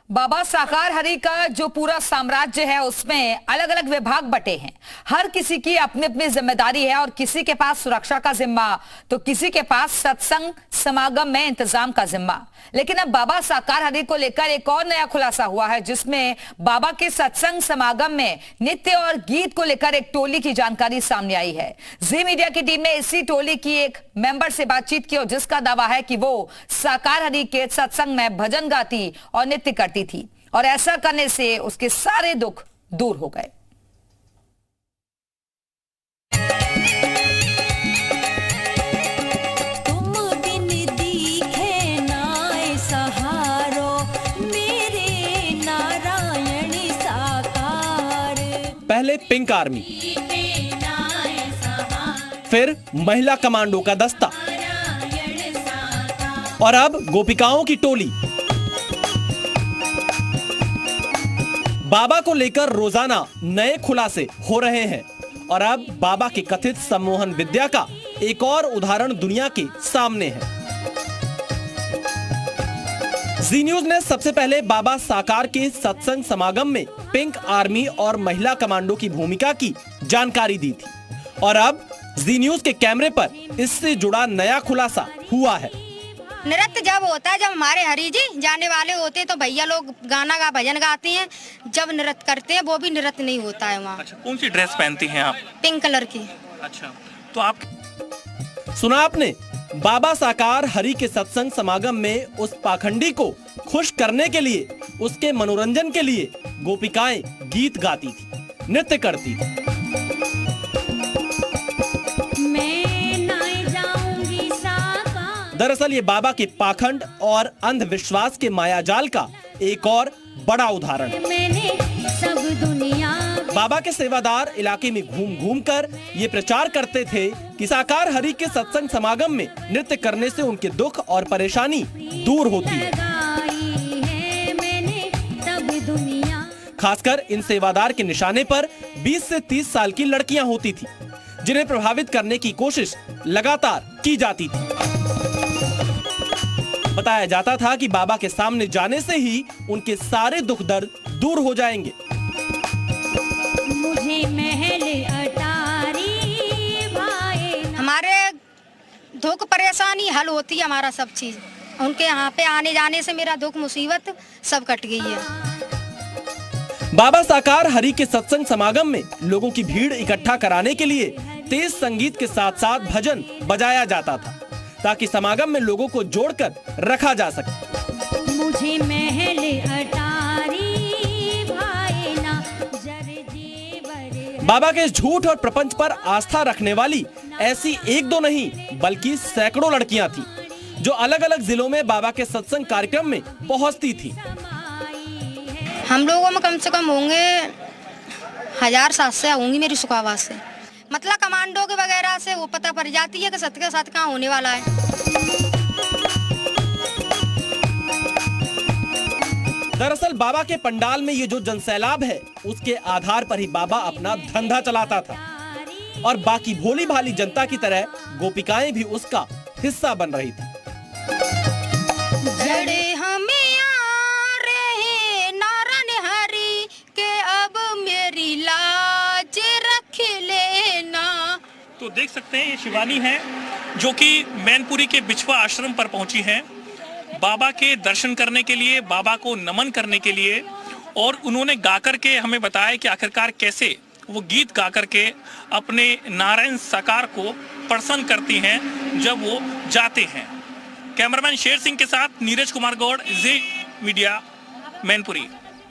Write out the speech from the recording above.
बाबा साकार हरि का जो पूरा साम्राज्य है उसमें अलग अलग विभाग बटे हैं। हर किसी की अपनी अपनी जिम्मेदारी है और किसी के पास सुरक्षा का जिम्मा तो किसी के पास सत्संग समागम में इंतजाम का जिम्मा। लेकिन अब बाबा साकार हरि को लेकर एक और नया खुलासा हुआ है, जिसमें बाबा के सत्संग समागम में नृत्य और गीत को लेकर एक टोली की जानकारी सामने आई है। जी मीडिया की टीम ने इसी टोली की एक मेंबर से बातचीत की और जिसका दावा है कि वो साकार हरि के सत्संग में भजन गाती और नृत्य करती थी और ऐसा करने से उसके सारे दुख दूर हो गए। तुम बिन दिखे नाय सहारो मेरे नारायण साकार। पहले पिंक आर्मी, फिर महिला कमांडो का दस्ता और अब गोपिकाओं की टोली। बाबा को लेकर रोजाना नए खुलासे हो रहे हैं और अब बाबा की कथित सम्मोहन विद्या का एक और उदाहरण दुनिया के सामने है। जी न्यूज ने सबसे पहले बाबा साकार के सत्संग समागम में पिंक आर्मी और महिला कमांडो की भूमिका की जानकारी दी थी और अब जी न्यूज के कैमरे पर इससे जुड़ा नया खुलासा हुआ है। नृत्य जब होता है, जब हमारे हरि जी जाने वाले होते हैं तो भैया लोग गाना गा भजन गाते हैं। जब नृत्य करते हैं वो भी नृत्य नहीं होता है वहाँ। अच्छा, कौन सी ड्रेस पहनती हैं आप? पिंक कलर की। अच्छा, तो आप सुना आपने, बाबा साकार हरि के सत्संग समागम में उस पाखंडी को खुश करने के लिए, उसके मनोरंजन के लिए गोपिकाएं गीत गाती थी, नृत्य करती थी। दरअसल ये बाबा के पाखंड और अंधविश्वास के मायाजाल का एक और बड़ा उदाहरण है। बाबा के सेवादार इलाके में घूम घूम कर ये प्रचार करते थे कि साकार हरि के सत्संग समागम में नृत्य करने से उनके दुख और परेशानी दूर होती है। खासकर इन सेवादार के निशाने पर 20 से 30 साल की लड़कियां होती थी, जिन्हें प्रभावित करने की कोशिश लगातार की जाती थी। बताया जाता था कि बाबा के सामने जाने से ही उनके सारे दुख दर्द दूर हो जाएंगे। मुझे महल अटारी भाई, हमारे दुख परेशानी हल होती है, हमारा सब चीज। उनके यहाँ पे आने जाने से मेरा दुख मुसीबत सब कट गई है। बाबा साकार हरि के सत्संग समागम में लोगों की भीड़ इकट्ठा कराने के लिए तेज संगीत के साथ साथ भजन बजाया जाता था, ताकि समागम में लोगों को जोड़कर रखा जा सके। मुझे महल अटारी भाई ना बाबा के इस झूठ और प्रपंच पर आस्था रखने वाली ऐसी एक दो नहीं बल्कि सैकड़ों लड़कियां थी, जो अलग अलग जिलों में बाबा के सत्संग कार्यक्रम में पहुंचती थी। हम लोगों में कम से कम होंगे 1700 होंगी मेरी सुखावास से। मतलब कमांडो के वगैरह से वो पता पड़ जाती है कि सत्य के साथ कहाँ होने वाला है। दरअसल बाबा के पंडाल में ये जो जनसैलाब है, उसके आधार पर ही बाबा अपना धंधा चलाता था और बाकी भोली भाली जनता की तरह गोपिकाएं भी उसका हिस्सा बन रही थी। जड़े हमें आ रहे नारायण हरि के, अब मेरी लाज रख लेना। तो देख सकते हैं ये शिवानी है जो कि मैनपुरी के बिछवा आश्रम पर पहुंची है बाबा के दर्शन करने के लिए, बाबा को नमन करने के लिए। और उन्होंने गा करके हमें बताया कि आखिरकार कैसे वो गीत गा करके अपने नारायण साकार को प्रसन्न करती हैं जब वो जाते हैं। कैमरामैन शेर सिंह के साथ नीरज कुमार गौड़, जी मीडिया, मैनपुरी।